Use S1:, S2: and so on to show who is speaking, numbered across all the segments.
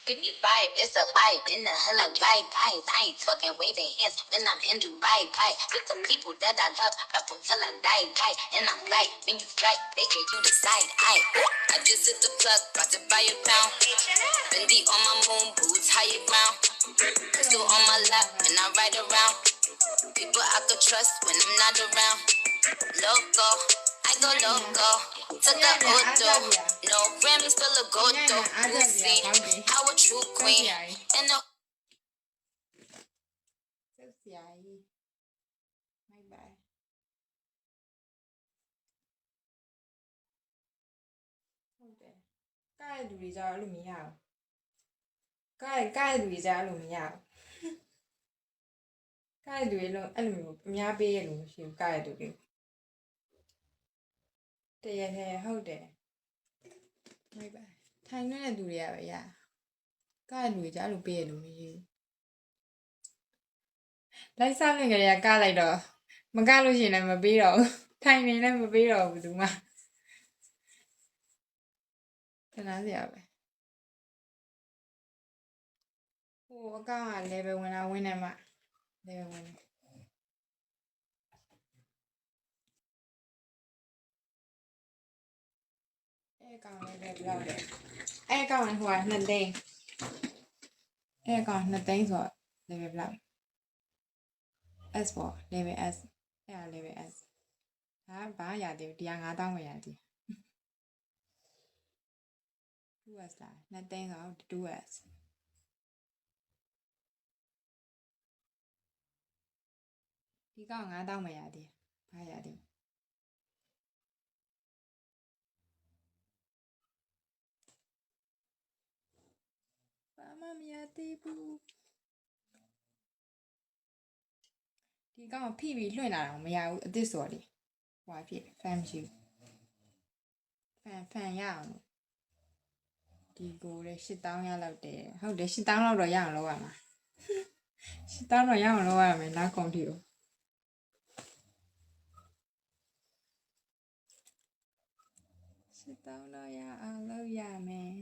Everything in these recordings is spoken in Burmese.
S1: Give me vibe, it's a vibe in the hella vibe. I ain't fucking waving hands when I'm in Dubai. With the people that I love, up until I die. And I'm like, when you fly, they get you decide. I just hit the plug, about to buy a pound. Bendy on my moon, boots higher ground. Pistol on my lap, and I ride around. People I could trust when I'm not around. Loco, I go loco. Took a auto. No Grammy, still a gold though. Lucy, how a true queen. And the
S2: ဆက်ဆရာကြီးမိုက်ပါဟုတ်တယ်ကားရတူတွေကြတော့အဲ့လိုမရဘူးကားရတူတွေကြအဲ့လိုမရဘူးကားရတူတွေလုံးအဲ့လိုမျိုးအများပေးရလို့မရှိဘူးကားရတူတွေတရထဲဟုတ်တယ်မိုက်ပါထိုင်နေတဲ့သူတွေကပဲရကားရတူတွေကြအဲ့လိုပေးရလို့မရှိဘူးလိုက်စားနေကြရကားလိုက်တော့မကားလို့ရှိရင်လည်းမပေးတော့ဘူးထိုင်နေလည်းမပေးတော့ဘူးသူမှတနာစရာပဲဟိုအကောင့်က level ဝင်လာဝင်နေမှာ level ဝင်နေအဲ့ကောင်လည်းဘယ်လောက်လဲအဲ့ကောင်ကဟိုက2သိန်းအဲ့ကောင်2သိန်းဆိုတော့ level ဘယ်လောက် S ပေါ့ level S အဲ့ဒါ level S ဒါဘာရသေးဘူးတရား9000ပဲရသေး2S လား2သိန်းဆိုတော့ 2S ဒီကောင်9000ပဲရသေးဘာရသေးဘာမှမရသေးဘူးဒီကောင်ဖိပြီးလွှင့်လာတော့မရဘူးအစ်စ်ဆိုတော့လေဟွာဖြစ်ဖန်မရှိဘူးဖန်ရအောင်ဒီကိုလေ8000ရလောက်တယ်ဟုတ်တယ်8000လောက်တော့ရအောင်လုပ်ရမှာ8000တော့ရအောင်လုပ်ရမယ်နောက်ကုန်ထီကို8000တော့ရအောင်လုပ်ရမယ်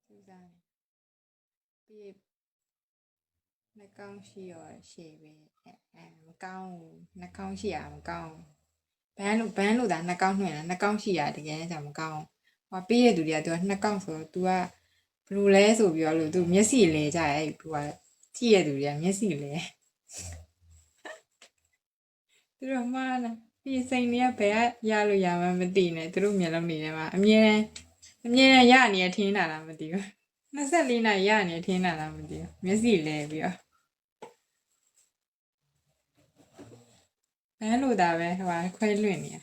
S2: စူးစမ်းပြီးနှကောင်းရှိရောရှေ့ပဲမကောင်းဘူးနှကောင်းရှိရမကောင်းဘန်းလို့ဒါနှကောင်းနှွင့်တာနှကောင်းရှိရတကယ်ကြောင့်မကောင်းဟောပေးရသူတွေကသူကနှကောင်းဆိုတော့ तू ကဘလူလဲဆိုပြီးတော့လို့ तू မျက်စိလဲကြရဲ့ तू ကကြည့်ရသူတွေကမျက်စိလဲသူတို့မှားလားဒီစိန်တွေကဘယ်ကရလို့ရမှမသိနဲ့သူတို့မျက်လုံးတွေထဲမှာအမြဲတမ်းရနေရထင်းတာလားမသိဘူး24နာရီရနေထင်းတာလားမသိဘူးမျက်စိလဲပြီးတော့ဘန်းလို့ဒါပဲဟိုဟာခွဲလွင့်နေရ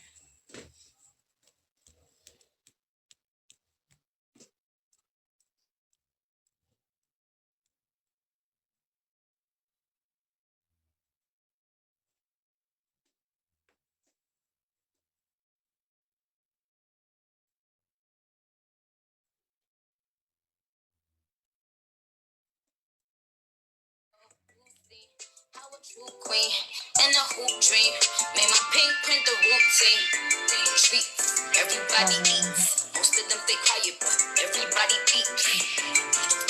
S1: true queen. And a hoop dream. Made my pink print the routine. Treats, everybody eats. Most of them think higher, but everybody eats.